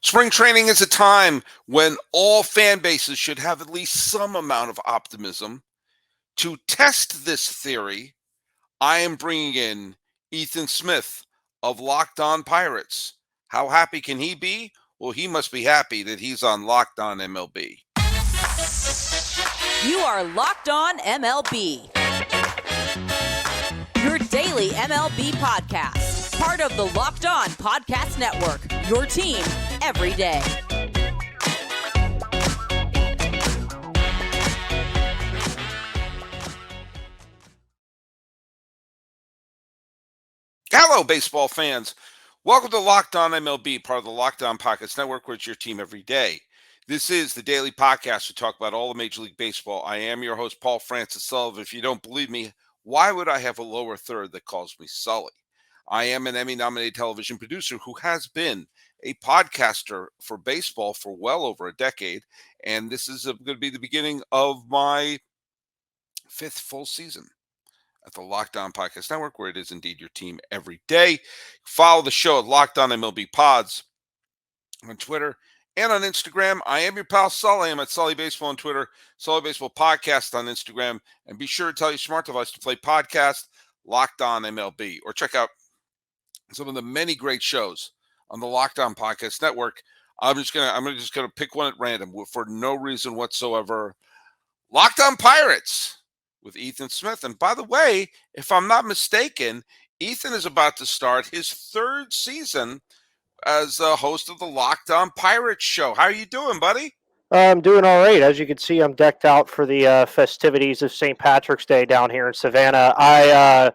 Spring training is a time when all fan bases should have at least some amount of optimism. To test this theory, I am bringing in Ethan Smith of Locked On Pirates. How happy can he be? Well, he must be happy that he's on Locked On MLB. You are Locked On MLB, your daily MLB podcast. Part of the Locked On Podcast Network, your team every day. Hello, baseball fans. Welcome to Locked On MLB, part of the Locked On Podcast Network, where it's your team every day. This is the daily podcast to talk about all of Major League Baseball. I am your host, Paul Francis Sullivan. If you don't believe me, why would I have a lower third that calls me Sully? I am an Emmy-nominated television producer who has been a podcaster for baseball for well over a decade, and this is going to be the beginning of my fifth full season at the Locked On Podcast Network, where it is indeed your team every day. Follow the show at Locked On MLB Pods on Twitter and on Instagram. I am your pal Sully. I'm at Sully Baseball on Twitter, Sully Baseball Podcast on Instagram, and be sure to tell your smart device to play podcast Locked On MLB, or check out some of the many great shows on the Locked On Podcast Network. I'm just gonna pick one at random for no reason whatsoever. Locked On Pirates with Ethan Smith. And by the way, if I'm not mistaken, Ethan is about to start his third season as a host of the Locked On Pirates show. How are you doing, buddy? I'm doing all right. As you can see, I'm decked out for the festivities of St. Patrick's Day down here in Savannah. I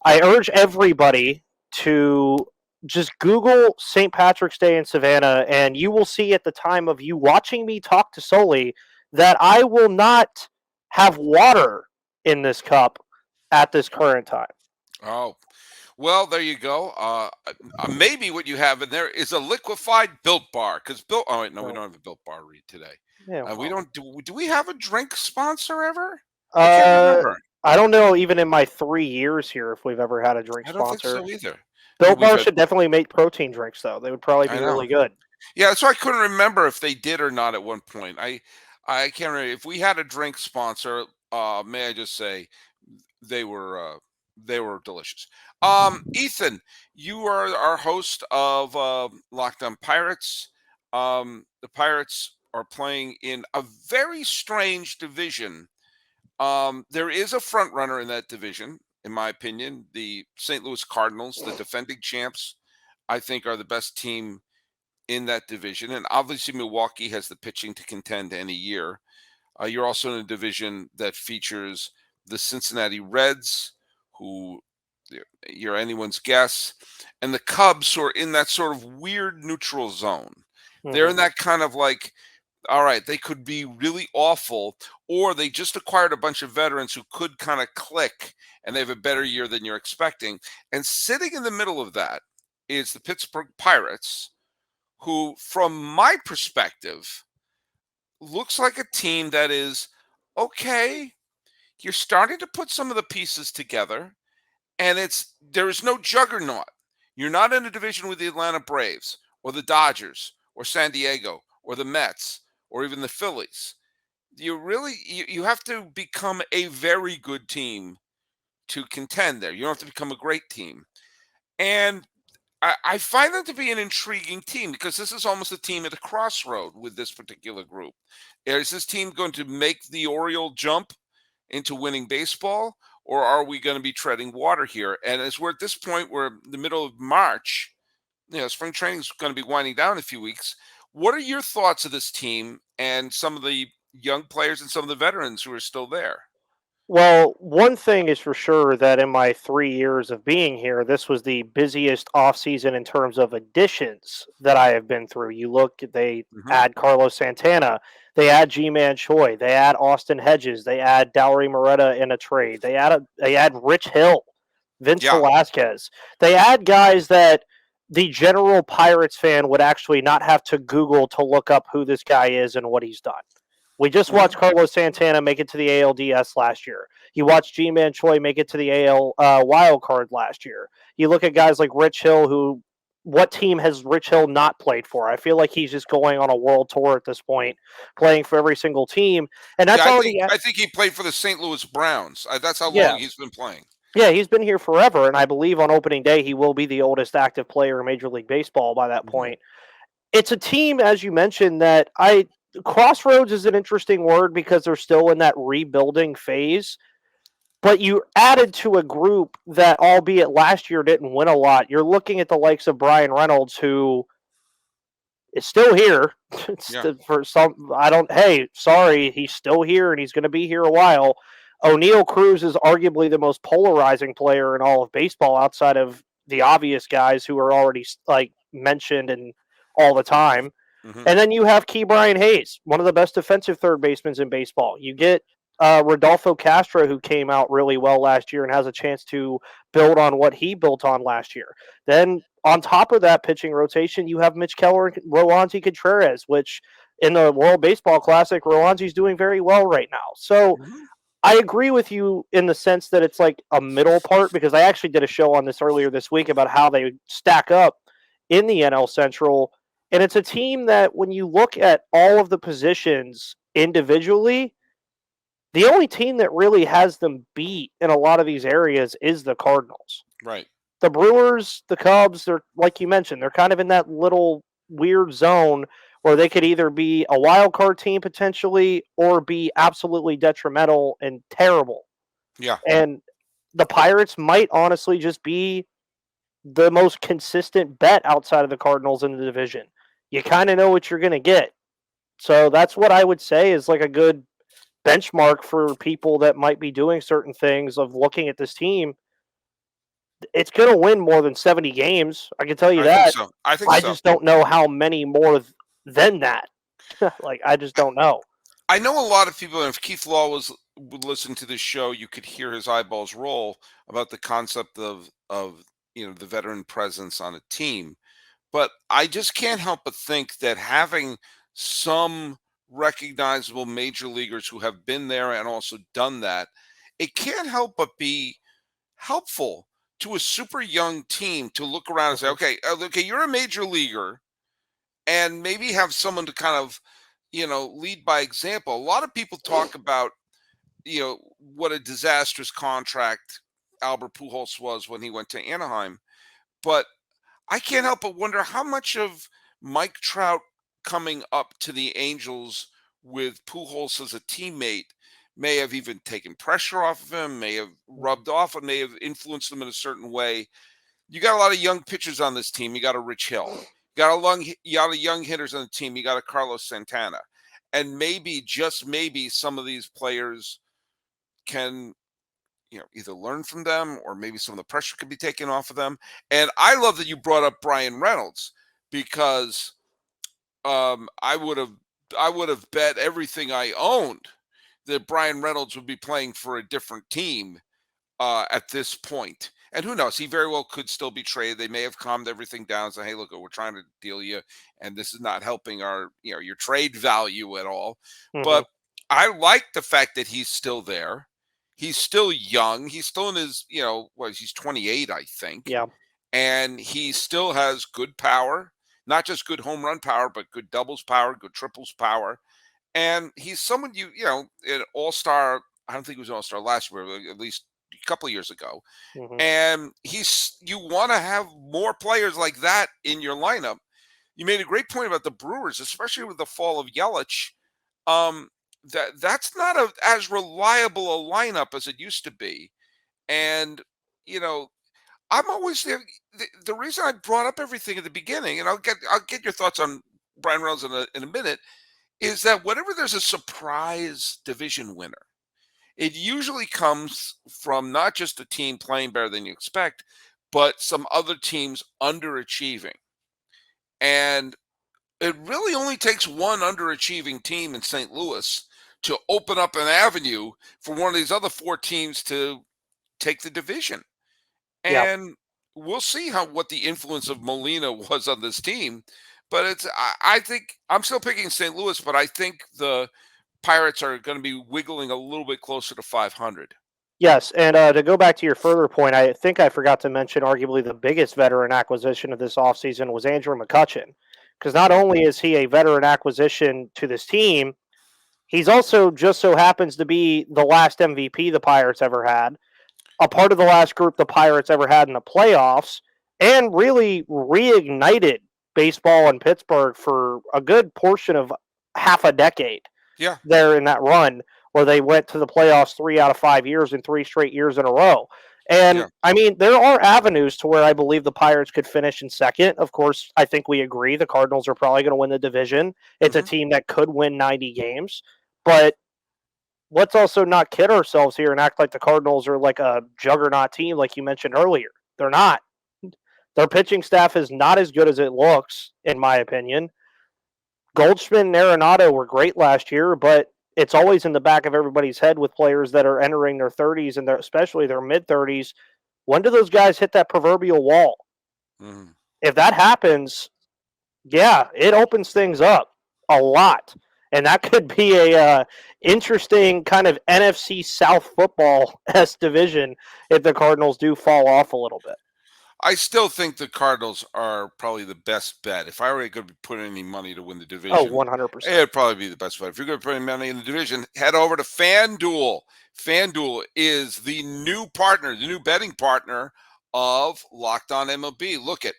urge everybody to just Google St. Patrick's Day in Savannah, and you will see at the time of you watching me talk to Sully that I will not have water in this cup at this current time. Oh, well, there you go. Maybe what you have in there is a liquefied Built Bar. Because we don't have a Built Bar read today. Yeah, well. We don't. Do we have a drink sponsor ever? I can't remember. I don't know, even in my 3 years here, if we've ever had a drink sponsor. I don't think so either. Built Bar should definitely make protein drinks, though. They would probably be really good. Yeah, so I couldn't remember if they did or not at one point. I can't remember if we had a drink sponsor. May I just say, they were delicious. Ethan, you are our host of Locked On Pirates. The Pirates are playing in a very strange division. There is a front runner in that division, in my opinion. The St. Louis Cardinals, the defending champs, I think are the best team in that division. And obviously Milwaukee has the pitching to contend any year. You're also in a division that features the Cincinnati Reds, who you're anyone's guess, and the Cubs, who are in that sort of weird neutral zone. Mm-hmm. They're in that kind of like, all right, they could be really awful, or they just acquired a bunch of veterans who could kind of click, and they have a better year than you're expecting. And sitting in the middle of that is the Pittsburgh Pirates, who, from my perspective, looks like a team that is okay. You're starting to put some of the pieces together, and there is no juggernaut. You're not in a division with the Atlanta Braves or the Dodgers or San Diego or the Mets or even the Phillies. You have to become a very good team to contend there. You don't have to become a great team. And I find them to be an intriguing team because this is almost a team at a crossroad with this particular group. Is this team going to make the Oriole jump into winning baseball, or are we going to be treading water here? And as we're at this point, we're in the middle of March, spring training is going to be winding down in a few weeks. What are your thoughts of this team and some of the young players and some of the veterans who are still there? Well, one thing is for sure that in my 3 years of being here, this was the busiest offseason in terms of additions that I have been through. You look, they add Carlos Santana, they add G-Man Choi, they add Austin Hedges, they add Dowry Moretta in a trade, they add Rich Hill, Vince Velasquez. They add guys that the general Pirates fan would actually not have to Google to look up who this guy is and what he's done. We just watched Carlos Santana make it to the ALDS last year. You watched G-Man Choi make it to the AL wild card last year. You look at guys like Rich Hill, who what team has Rich Hill not played for? I feel like he's just going on a world tour at this point, playing for every single team, and Yeah, that's I think already I think he played for the St. Louis Browns. That's how long yeah. he's been playing. Yeah, he's been here forever, and I believe on opening day he will be the oldest active player in Major League Baseball by that Mhm. point. It's a team, as you mentioned, that crossroads is an interesting word because they're still in that rebuilding phase. But you added to a group that, albeit last year, didn't win a lot. You're looking at the likes of Bryan Reynolds, who is still here. Yeah. For some, I don't. Hey, sorry, he's still here and he's going to be here a while. Oneill Cruz is arguably the most polarizing player in all of baseball, outside of the obvious guys who are already like mentioned and all the time. Mhm. And then you have Key Brian Hayes, one of the best defensive third basemen in baseball. You get Rodolfo Castro, who came out really well last year and has a chance to build on what he built on last year. Then on top of that pitching rotation, you have Mitch Keller and Roansy Contreras, which in the World Baseball Classic, Roansy's doing very well right now. So Mhm. I agree with you in the sense that it's like a middle part, because I actually did a show on this earlier this week about how they stack up in the NL Central. And it's a team that, when you look at all of the positions individually, the only team that really has them beat in a lot of these areas is the Cardinals. Right. The Brewers, the Cubs, they're, like you mentioned, they're kind of in that little weird zone where they could either be a wild card team potentially or be absolutely detrimental and terrible. Yeah. And the Pirates might honestly just be the most consistent bet outside of the Cardinals in the division. You kind of know what you're going to get. So that's what I would say is like a good benchmark for people that might be doing certain things, of looking at this team. It's going to win more than 70 games. I can tell you I think that. so. I think I so. just don't know how many more than that. Like, I just don't know. I know a lot of people, and if Keith Law would listen to this show, you could hear his eyeballs roll about the concept of the veteran presence on a team. But I just can't help but think that having some recognizable major leaguers who have been there and also done that, it can't help but be helpful to a super young team to look around and say, Mhm. okay, you're a major leaguer, and maybe have someone to kind of, lead by example. A lot of people talk about, what a disastrous contract Albert Pujols was when he went to Anaheim, but I can't help but wonder how much of Mike Trout coming up to the Angels with Pujols as a teammate may have even taken pressure off of him, may have rubbed off, and may have influenced him in a certain way. You got a lot of young pitchers on this team. You got a Rich Hill. You got a young hitters on the team. You got a Carlos Santana. And maybe, just maybe, some of these players can, either learn from them, or maybe some of the pressure could be taken off of them. And I love that you brought up Bryan Reynolds, because I would have bet everything I owned that Bryan Reynolds would be playing for a different team at this point. And who knows? He very well could still be traded. They may have calmed everything down and say, "Hey, look, we're trying to deal you, and this is not helping your trade value at all." Mhm. But I like the fact that he's still there. He's still young. He's still in his, he's 28, I think, Yeah. and he still has good power, not just good home run power, but good doubles power, good triples power. And he's someone an all-star. I don't think he was an all-star last year, but at least a couple of years ago. Mhm. And you want to have more players like that in your lineup. You made a great point about the Brewers, especially with the fall of Yelich. Um, that's not as reliable a lineup as it used to be. And you know, I'm always there. The reason I brought up everything at the beginning, and I'll get your thoughts on Brian Reynolds in a minute, is that whenever there's a surprise division winner, it usually comes from not just a team playing better than you expect, but some other teams underachieving. And it really only takes one underachieving team in St. Louis to open up an avenue for one of these other four teams to take the division. Yeah. And we'll see what the influence of Molina was on this team. But I think I'm still picking St. Louis, but I think the Pirates are going to be wiggling a little bit closer to 500. Yes, and to go back to your further point, I think I forgot to mention arguably the biggest veteran acquisition of this offseason was Andrew McCutchen. Because not only is he a veteran acquisition to this team, he's also just so happens to be the last MVP the Pirates ever had, a part of the last group the Pirates ever had in the playoffs, and really reignited baseball in Pittsburgh for a good portion of half a decade Yeah. there in that run where they went to the playoffs 3 out of 5 years and 3 straight years in a row. And Yeah. I mean, there are avenues to where I believe the Pirates could finish in second. Of course, I think we agree the Cardinals are probably going to win the division. It's a Hmm. team that could win 90 games, but let's also not kid ourselves here and act like the Cardinals are like a juggernaut team, like you mentioned earlier. They're not. Their pitching staff is not as good as it looks, in my opinion. Goldschmidt and Arenado were great last year, but it's always in the back of everybody's head with players that are entering their 30s and especially their mid 30s. When do those guys hit that proverbial wall? Hmm. If that happens, yeah, it opens things up a lot. And that could be a interesting kind of NFC South football S division if the Cardinals do fall off a little bit. I still think the Cardinals are probably the best bet. If I were going to put any money to win the Oh, division, 100%. it'd probably be the best bet. If you're going to put any money in the division, head over to FanDuel. FanDuel is the new partner, the new betting partner of Locked On MLB. Look at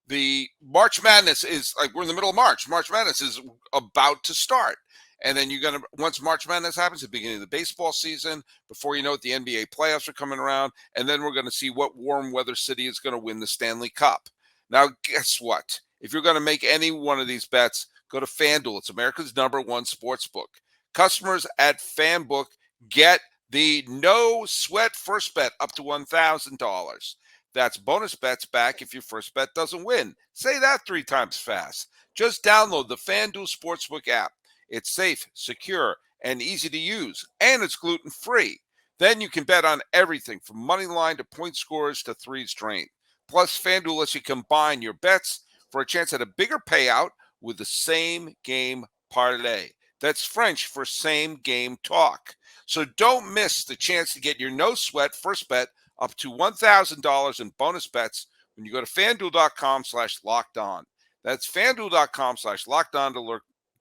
the March Madness is like we're in the middle of March. March Madness is about to start. And then you're going to, once March Madness happens, at the beginning of the baseball season, before you know it, the NBA playoffs are coming around. And then we're going to see what warm weather city is going to win the Stanley Cup. Now, guess what? If you're going to make any one of these bets, go to FanDuel. It's America's #1 sports book. Customers at FanBook get the no sweat first bet up to $1,000. That's bonus bets back if your first bet doesn't win. Say that 3 times fast. Just download the FanDuel Sportsbook app. It's safe, secure, and easy to use, and it's gluten-free. Then you can bet on everything from money line to point scores to threes drained. Plus, FanDuel lets you combine your bets for a chance at a bigger payout with the same game parlay. That's French for same game talk. So don't miss the chance to get your no sweat first bet up to $1,000 in bonus bets when you go to FanDuel.com/locked on. That's FanDuel.com/locked on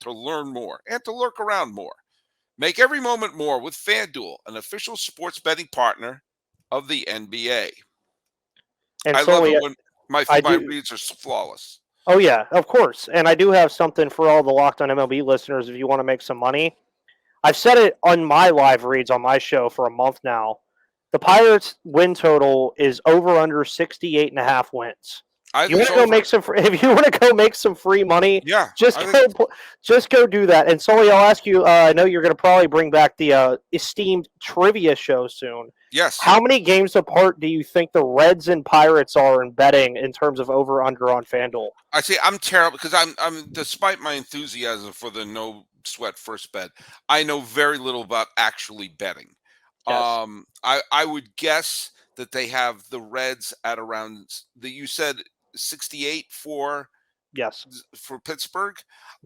to learn more and to lurk around more. Make every moment more with FanDuel, an official sports betting partner of the NBA. And I love Sully, it when my I my do. reads are flawless. Oh, yeah, of course. And I do have something for all the Locked on MLB listeners if you want to make some money. I've said it on my live reads on my show for a month now. The Pirates win total is over under 68.5 wins. I You think want it's to go over. make some? If you want to go make some free money, Yeah, just I go, think just go do that. And Sully, I'll ask you. I know you're going to probably bring back the esteemed trivia show soon. yes. How many games apart do you think the Reds and Pirates are in betting in terms of over under on FanDuel? I see. I'm terrible because I'm despite my enthusiasm for the no sweat first bet, I know very little about actually betting. Yes. I would guess that they have the Reds at around the you said 68 Yes. for Pittsburgh.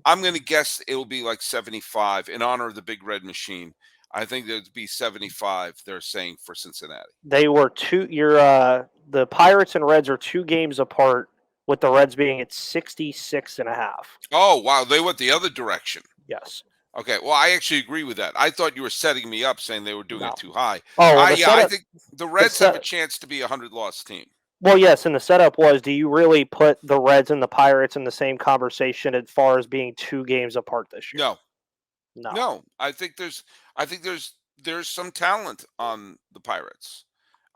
I'm going to guess it'll be like 75 in honor of the Big Red Machine. I think there'd be 75. They're saying for Cincinnati. They were two. The Pirates and Reds are 2 games apart, with the Reds being at 66.5. Oh wow, they went the other direction. Yes. Okay, well, I actually agree with that. I thought you were setting me up, saying they were doing No. it too high. Oh, well, the Yeah, I setup. think the The Reds have a set. chance to be a 100-loss team. Well, yes, and the setup was: do you really put the Reds and the Pirates in the same conversation as far as being 2 games apart this year? No, No. no, I think there's some talent on the Pirates,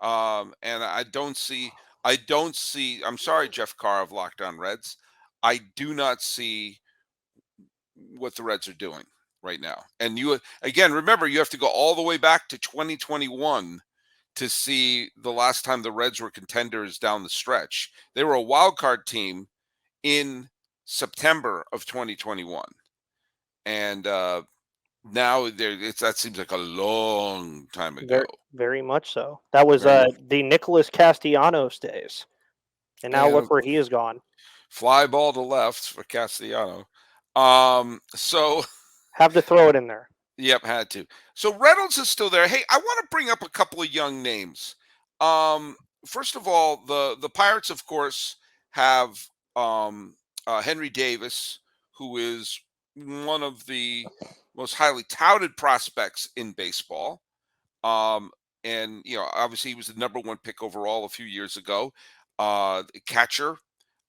and I don't see. I'm sorry, Jeff Carr of Locked On Reds. I do not see what the Reds are doing right now. And you again, remember, you have to go all the way back to 2021 to see the last time the Reds were contenders down the stretch. They were a wild card team in September of 2021, and now that seems like a long time ago. Very, very much so. That was Very much. the Nicholas Castellanos days, and now And look where he has gone. fly ball to left for Castellano. So Have to throw it in there. Yep, had to. So Reynolds is still there. Hey, I want to bring up a couple of young names. Um, First of all, the Pirates, of course, have um, Henry Davis, who is one of the most highly touted prospects in baseball. Um, and obviously, he was the number one pick overall a few years ago. Catcher,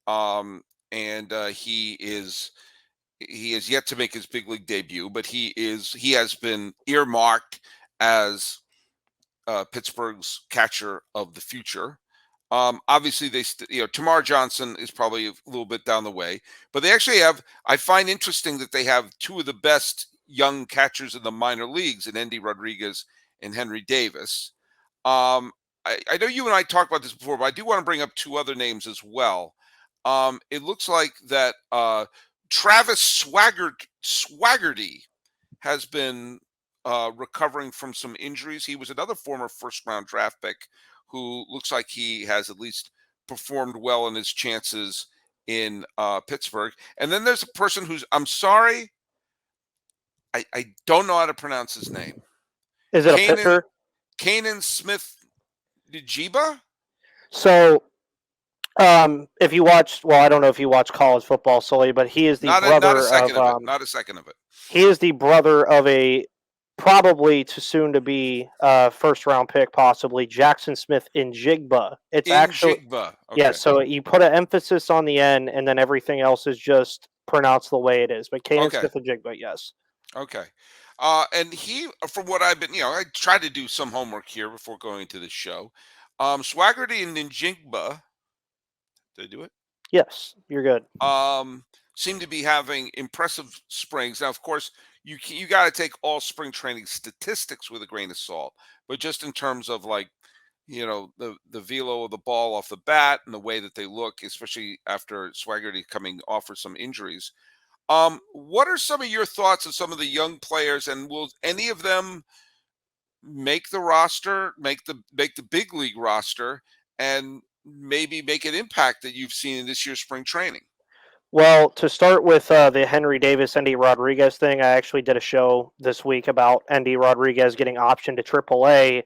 um, and he has yet to make his big league debut, but he has been earmarked as Pittsburgh's catcher of the future. Obviously, Tamar Johnson is probably a little bit down the way, but they actually have. I find interesting that they have two of the best young catchers in the minor leagues, in Endy Rodriguez and Henry Davis. I know you and I talked about this before, but I do want to bring up two other names as well. It looks like that Travis Swaggerty has been recovering from some injuries. He was another former first round draft pick who looks like he has at least performed well in his chances in Pittsburgh. And then there's a person who's, I'm sorry, I don't know how to pronounce his name. Is it a Canaan, pitcher? Canaan Smith-Njigba? So, if you watch, well, I don't know if you watch college football, Sully, but he is the Not brother a second of of it. Not a second of it. he is the brother of a probably too soon to be first round pick, possibly Jackson Smith-Njigba. It's In actually Jigba. yeah. Okay. So you put an emphasis on the end, and then everything else is just pronounced the way it is. But Canaan Okay. Smith-Njigba, yes. Okay. And he, from what I've been, I tried to do some homework here before going into the show. Swaggerty and Njigba, did I do it? Yes, you're good. Seem to be having impressive springs. Now, of course, you got to take all spring training statistics with a grain of salt, but just in terms of like, the velo of the ball off the bat and the way that they look, especially after Swaggerty coming off for some injuries. What are some of your thoughts of some of the young players, and will any of them make the roster, make the big league roster, and maybe make an impact that you've seen in this year's spring training? Well, to start with the Henry Davis, Endy Rodriguez thing, I actually did a show this week about Endy Rodriguez getting optioned to AAA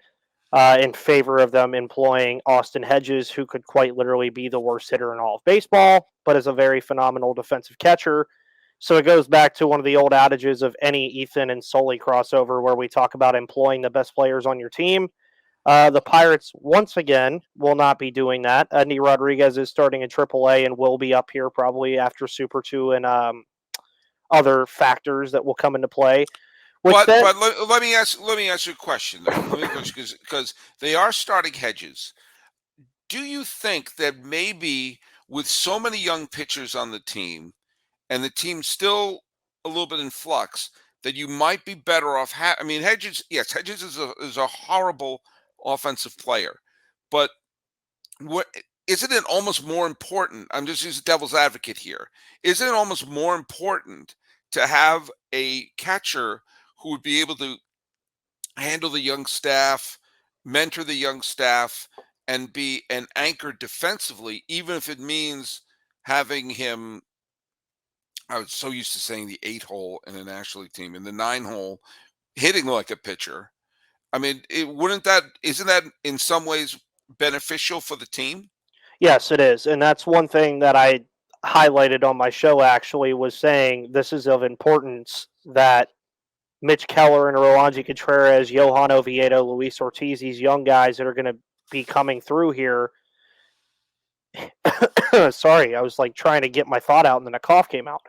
in favor of them employing Austin Hedges, who could quite literally be the worst hitter in all of baseball, but is a very phenomenal defensive catcher. So it goes back to one of the old adages of any Ethan and Sully crossover where we talk about employing the best players on your team. The Pirates, once again, will not be doing that. Endy Rodriguez is starting in AAA and will be up here probably after Super 2 and other factors that will come into play. But let me ask you a question though. Let me because they are starting Hedges. Do you think that maybe with so many young pitchers on the team and the team's still a little bit in flux, that you might be better off? I mean, Hedges. Yes, Hedges is a horrible offensive player, but what isn't it almost more important? I'm just using devil's advocate here. Isn't it almost more important to have a catcher who would be able to handle the young staff, mentor the young staff, and be an anchor defensively, even if it means having him? I was so used to saying the 8-hole in a National League team, in the 9-hole, hitting like a pitcher. I mean, isn't that in some ways beneficial for the team? Yes, it is. And that's one thing that I highlighted on my show actually was saying this is of importance that Mitch Keller and Roansy Contreras, Johan Oviedo, Luis Ortiz, these young guys that are going to be coming through here. Sorry, I was like trying to get my thought out and then a cough came out.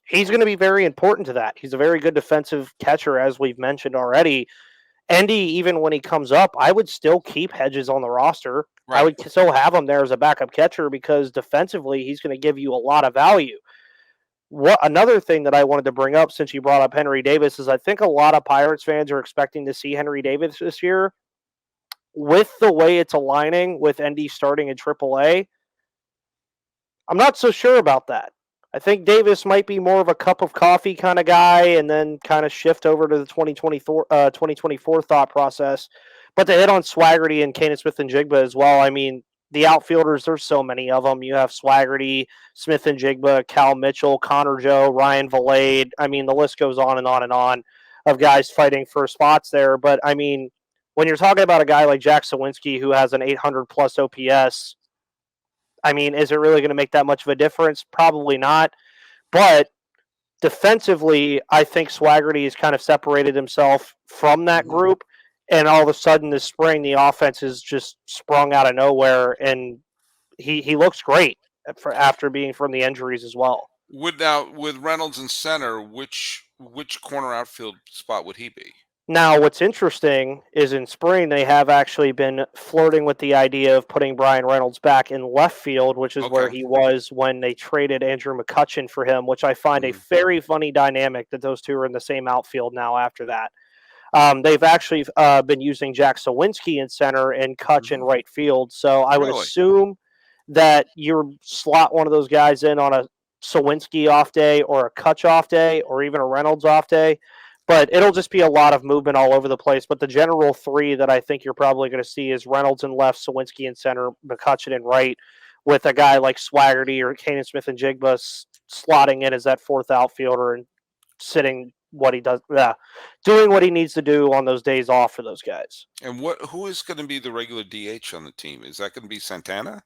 He's going to be very important to that. He's a very good defensive catcher, as we've mentioned already. Endy, even when he comes up, I would still keep Hedges on the roster. Right. I would still have him there as a backup catcher because defensively, he's going to give you a lot of value. Another thing that I wanted to bring up since you brought up Henry Davis is I think a lot of Pirates fans are expecting to see Henry Davis this year. With the way it's aligning with Endy starting in AAA, I'm not so sure about that. I think Davis might be more of a cup of coffee kind of guy and then kind of shift over to the 2024 thought process. But to hit on Swaggerty and Canaan Smith-Njigba as well, I mean, the outfielders, there's so many of them. You have Swaggerty, Smith-Njigba, Cal Mitchell, Connor Joe, Ryan Valade. I mean, the list goes on and on and on. of guys fighting for spots there. But I mean, when you're talking about a guy like Jack Sawinski who has an 800 plus OPS, I mean, is it really going to make that much of a difference? Probably not. But defensively, I think Swaggerty has kind of separated himself from that Mhm. group. And all of a sudden, this spring, the offense has just sprung out of nowhere, and he looks great after being from the injuries as well. With Reynolds in center, which corner outfield spot would he be? Now, what's interesting is in spring, they have actually been flirting with the idea of putting Bryan Reynolds back in left field, which is where Okay. he was when they traded Andrew McCutchen for him, which I find a Mhm. very funny dynamic that those two are in the same outfield now after that. They've actually been using Jack Sawinski in center and Kutch in Mhm. right field. So I would Really? assume that you slot one of those guys in on a Sawinski off day or a Kutch off day or even a Reynolds off day. But it'll just be a lot of movement all over the place. But the general three that I think you're probably going to see is Reynolds in left, Sawinski in center, McCutchen in right, with a guy like Swaggerty or Canaan Smith-Njigba slotting in as that fourth outfielder and sitting what he does, doing what he needs to do on those days off for those guys. And who is going to be the regular DH on the team? Is that going to be Santana?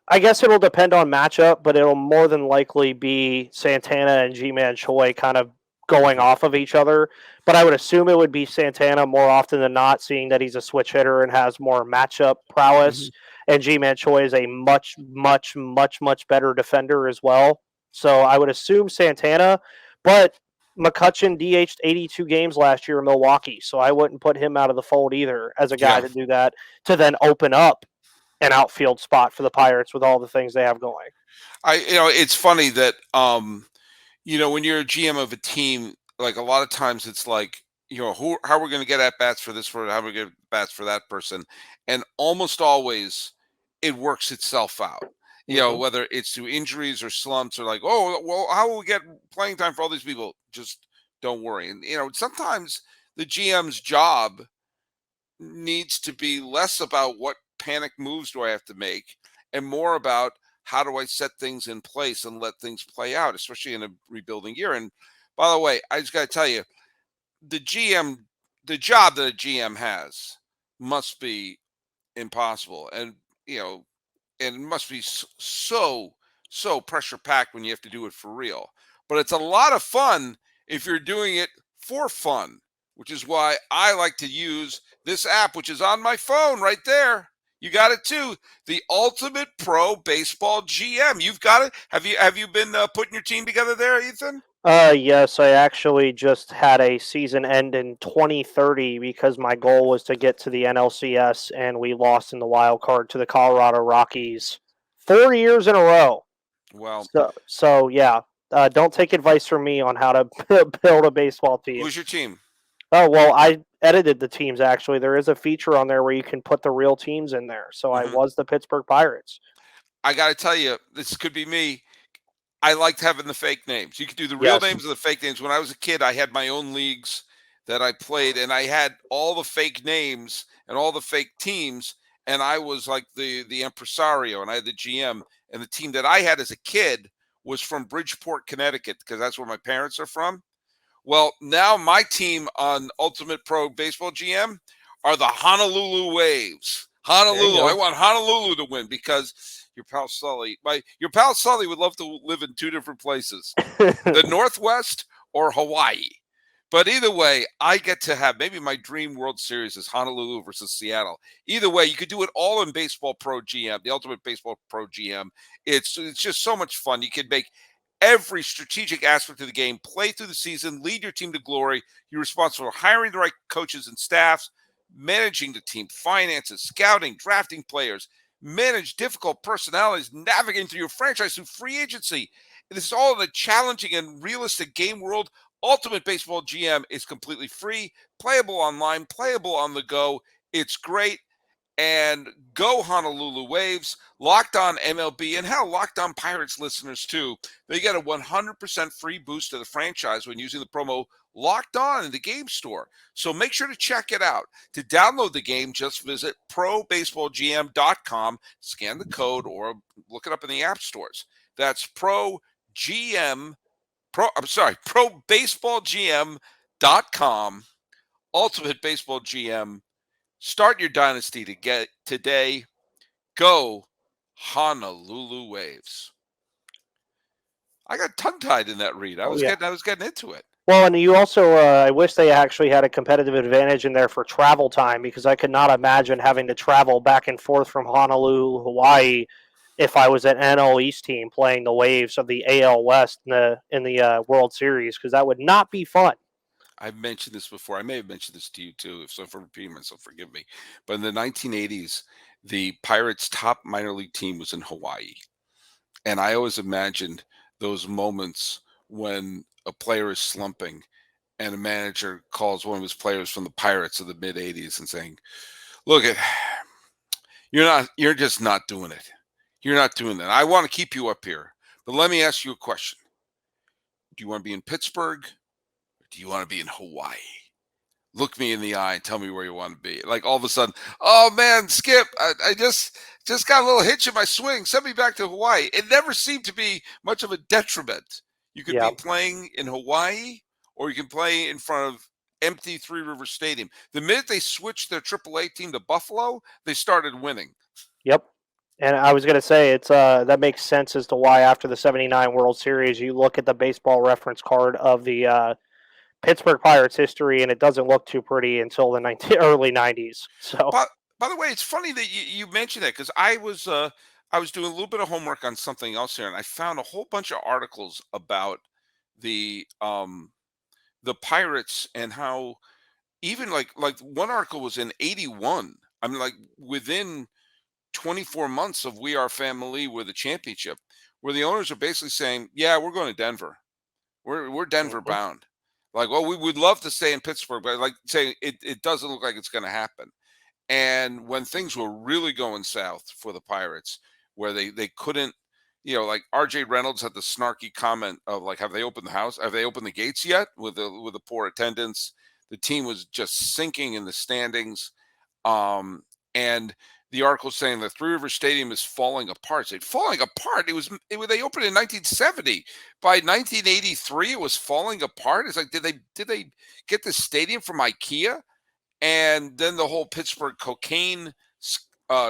I guess it'll depend on matchup, but it'll more than likely be Santana and G-Man Choi kind of going Mhm. off of each other. But I would assume it would be Santana more often than not, seeing that he's a switch hitter and has more matchup prowess. Mhm. And G-Man Choi is a much, much, much, much better defender as well. So I would assume Santana, but McCutchen DH'd 82 games last year in Milwaukee, so I wouldn't put him out of the fold either as a guy Yeah. to do that, to then open up an outfield spot for the Pirates with all the things they have going. It's funny that when you're a GM of a team, like a lot of times it's like, how are we going to get at bats for this, for how are we get bats for that person, and almost always it works itself out. Hmm. Whether it's through injuries or slumps or like, oh well, how will we get playing time for all these people? Just don't worry. And sometimes the GM's job needs to be less about what panic moves do I have to make and more about how do I set things in place and let things play out, especially in a rebuilding year. And by the way, I just got to tell you, the GM, the job that a GM has must be impossible. You know, and it must be so pressure packed when you have to do it for real. But it's a lot of fun if you're doing it for fun, which is why I like to use this app, which is on my phone right there. You got it too. The Ultimate Pro Baseball GM. You've got it. Have you been putting your team together there, Ethan? Yes, I actually just had a season end in 2030 because my goal was to get to the NLCS and we lost in the wild card to the Colorado Rockies 4 years in a row. Well, So yeah, don't take advice from me on how to build a baseball team. who's your team? Oh, well, I edited the teams actually. There is a feature on there where you can put the real teams in there. So I Hmm. was the Pittsburgh Pirates. I got to tell you, this could be me. I liked having the fake names. You could do the real Yes. names and the fake names. When I was a kid, I had my own leagues that I played, and I had all the fake names and all the fake teams, and I was like the impresario, and I had the GM. And the team that I had as a kid was from Bridgeport, Connecticut, because that's where my parents are from. Well, now my team on Ultimate Pro Baseball GM are the Honolulu Waves. There you Honolulu. I go. want Honolulu to win because your pal Sully would love to live in two different places, the Northwest or Hawaii. But either way, I get to have maybe my dream World Series is Honolulu versus Seattle. Either way, you could do it all in Baseball Pro GM, the Ultimate Baseball Pro GM. It's just so much fun. You can make every strategic aspect of the game, play through the season, lead your team to glory. You're responsible for hiring the right coaches and staffs, managing the team, finances, scouting, drafting players, manage difficult personalities, navigating through your franchise through free agency. This is all in a challenging and realistic game world. Ultimate Baseball GM is completely free, playable online, playable on the go. It's great. And go Honolulu Waves, Locked On MLB, and hell, Locked On Pirates listeners too. They get a 100% free boost to the franchise when using the promo Locked On in the game store. So make sure to check it out. To download the game, just visit probaseballgm.com, scan the code, or look it up in the app stores. That's probaseballgm.com. FanDuel.com, Ultimate Baseball GM. Start your dynasty to get today. Go Honolulu Waves. I got tongue-tied in that read. I Oh was yeah. getting into it. Well, and you also, I wish they actually had a competitive advantage in there for travel time because I could not imagine having to travel back and forth from Honolulu, Hawaii, if I was an NL East team playing the Waves of the AL West in the World Series because that would not be fun. I've mentioned this before. I may have mentioned this to you too. If so, for repeating myself, forgive me. But in the 1980s, the Pirates' top minor league team was in Hawaii, and I always imagined those moments when a player is slumping and a manager calls one of his players from the Pirates of the mid 80s and saying, "Look, you're just not doing it. You're not doing that. I want to keep you up here, but let me ask you a question. Do you want to be in Pittsburgh or do you want to be in Hawaii? Look me in the eye and tell me where you want to be." Like all of a sudden, oh man, Skip, I just got a little hitch in my swing. Send me back to Hawaii. It never seemed to be much of a detriment. You could Yeah. be playing in Hawaii or you can play in front of empty Three River Stadium. The minute they switched their AAA team to Buffalo, they started winning. Yep. And I was going to say it's that makes sense as to why after the '79 World Series, you look at the baseball reference card of the Pittsburgh Pirates history, and it doesn't look too pretty until the early '90s. So By the way, it's funny that you mentioned that because I was doing a little bit of homework on something else here, and I found a whole bunch of articles about the um the Pirates and how even like one article was in 81. I mean, like within 24 months of We Are Family with a championship, where the owners are basically saying, "Yeah, we're going to Denver. We're Denver mhm. bound." Like, well, we would love to stay in Pittsburgh, but like saying it doesn't look like it's going to happen. And when things were really going south for the Pirates, where they couldn't, like RJ Reynolds had the snarky comment of like, "Have they opened the house? Have they opened the gates yet?" With the poor attendance, the team was just sinking in the standings. Um, and the article saying the Three River Stadium is falling apart. It's falling apart. They opened in 1970. By 1983, it was falling apart. It's like did they get the stadium from IKEA? And then the whole Pittsburgh cocaine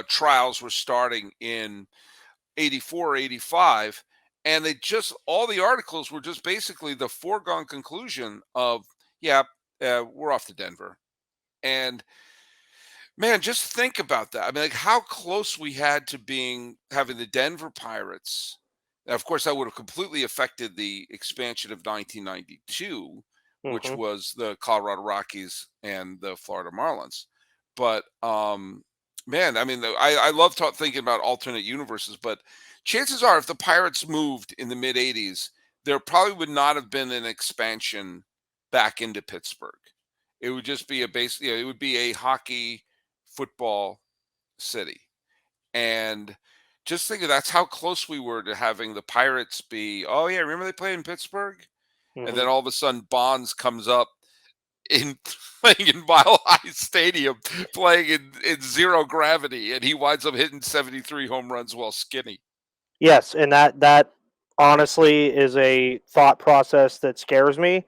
trials were starting in 84, 85. And all the articles were just basically the foregone conclusion of, yeah, we're off to Denver. And man, just think about that. I mean, like how close we had to having the Denver Pirates. Now, of course, that would have completely affected the expansion of 1992, which Mhm. was the Colorado Rockies and the Florida Marlins. But man, I mean, I love thinking about alternate universes. But chances are, if the Pirates moved in the mid '80s, there probably would not have been an expansion back into Pittsburgh. It would just be it would be a hockey football city. And just think of that's how close we were to having the Pirates be, oh yeah, remember they played in Pittsburgh? And Mhm. then all of a sudden Bonds comes up in playing in Mile High Stadium, playing in zero gravity, and he winds up hitting 73 home runs while skinny. Yes, and that honestly is a thought process that scares me.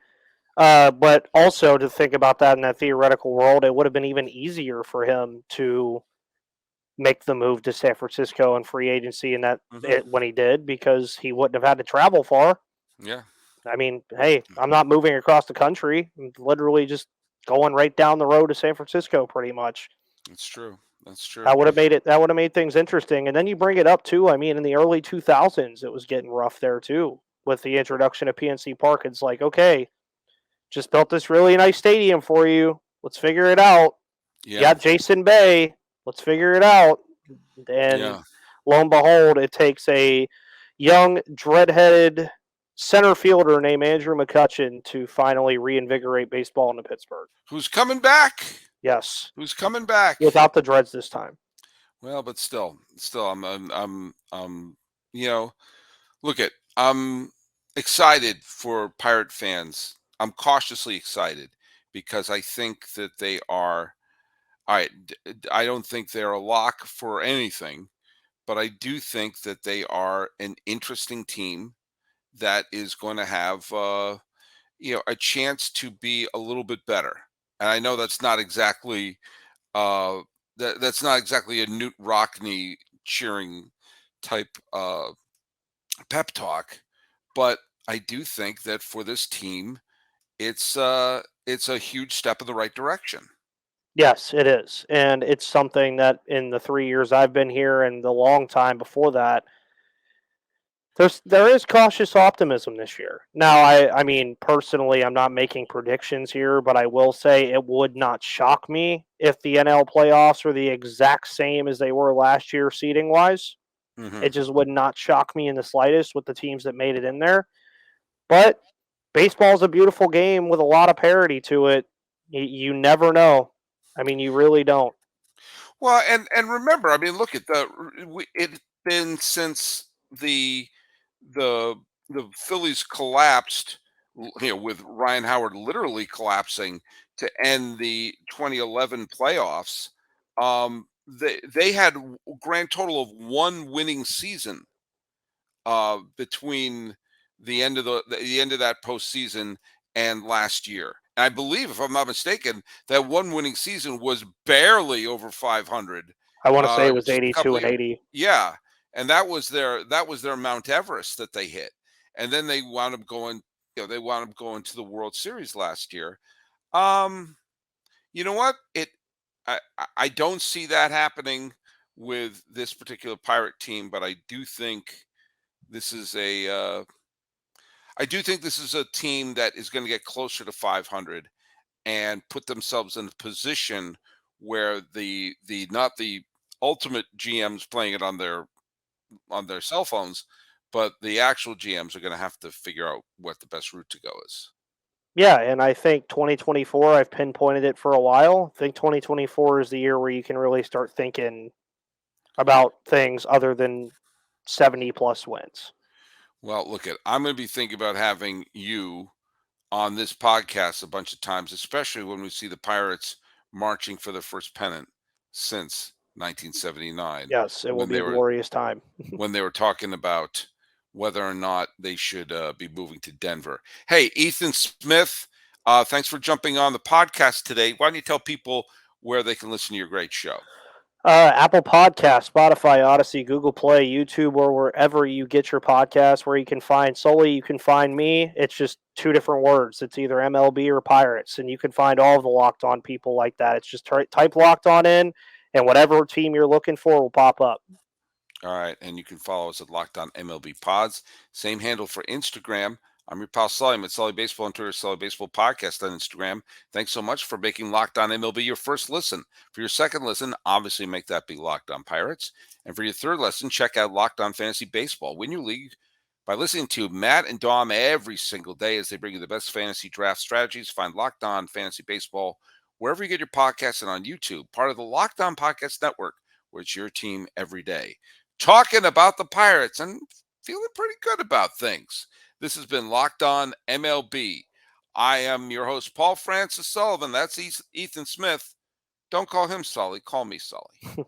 But also to think about that in that theoretical world, it would have been even easier for him to make the move to San Francisco and free agency and Hmm. when he did because he wouldn't have had to travel far. Yeah, I mean, hey, I'm not moving across the country. I'm literally just going right down the road to San Francisco pretty much. that's true. That's true. That would have made things interesting. And then you bring it up too. I mean, in the early 2000s it was getting rough there too with the introduction of PNC Park. It's like, okay, just built this really nice stadium for you. Let's figure it out. You Yeah, got Jason Bay. Let's figure it out. And yeah. lo and behold, it takes a young, dread-headed center fielder named Andrew McCutchen to finally reinvigorate baseball in Pittsburgh. Who's coming back? Yes, Who's coming back? without the dreads this time. Well, but still, you know, look at, I'm excited for Pirate fans. I'm cautiously excited because I think that they are. I don't think they're a lock for anything, but I do think that they are an interesting team that is going to have a chance to be a little bit better. And I know that's not exactly that's not exactly a Newt Rockney cheering type pep talk, but I do think that for this team, it's a huge step in the right direction. Yes, it is. And it's something that in the 3 years I've been here and the long time before that, there is cautious optimism this year. Now, I mean, personally, I'm not making predictions here, but I will say it would not shock me if the NL playoffs are the exact same as they were last year, seeding wise. Hmm. It just would not shock me in the slightest with the teams that made it in there. But baseball is a beautiful game with a lot of parity to it. You never know. I mean, you really don't. Well, and remember, I mean, look at it's been since the the Phillies collapsed, with Ryan Howard literally collapsing to end the 2011 playoffs. They had a grand total of one winning season between the end of that postseason and last year. And I believe, if I'm not mistaken, that one winning season was barely over 500. I want to say it was Just a 82 couple of and years. 80. Yeah, and that was their Mount Everest that they hit, and then they wound up going. They wound up going to the World Series last year. Um, you know what? I don't see that happening with this particular Pirate team, but this is a I do think this is a team that is going to get closer to 500 and put themselves in a position where the not the ultimate GMs playing it on their cell phones, but the actual GMs are going to have to figure out what the best route to go is. Yeah, and I think 2024, I've pinpointed it for a while. I think 2024 is the year where you can really start thinking about things other than 70 plus wins. Well, I'm going to be thinking about having you on this podcast a bunch of times, especially when we see the Pirates marching for their first pennant since 1979, Yes, it will when be they a were glorious time. talking about whether or not they should be moving to Denver. Hey, Ethan Smith, thanks for jumping on the podcast today. Why don't you tell people where they can listen to your great show? Apple Podcast, Spotify, Odyssey, Google Play, YouTube, or wherever you get your podcasts, where you can find Sully, you can find me. It's just two different words. It's either MLB or Pirates, and you can find all of the Locked On people like that. It's just type Locked On in, and whatever team you're looking for will pop up. All right. And you can follow us at Locked On MLB Pods. Same handle for Instagram. I'm your pal Sully. I'm at Sully Baseball on Twitter, Sully Baseball Podcast on Instagram. Thanks so much for making Locked On MLB your first listen. For your second listen, obviously make that be Locked On Pirates. And for your third listen, check out Locked On Fantasy Baseball. Win your league by listening to Matt and Dom every single day as they bring you the best fantasy draft strategies. Find Locked On Fantasy Baseball wherever you get your podcasts and on YouTube, part of the Locked On Podcast Network, where it's your team every day. Talking about the Pirates and feeling pretty good about things. This has been Locked On MLB. I am your host, Paul Francis Sullivan. That's Ethan Smith. Don't call him Sully. Call me Sully.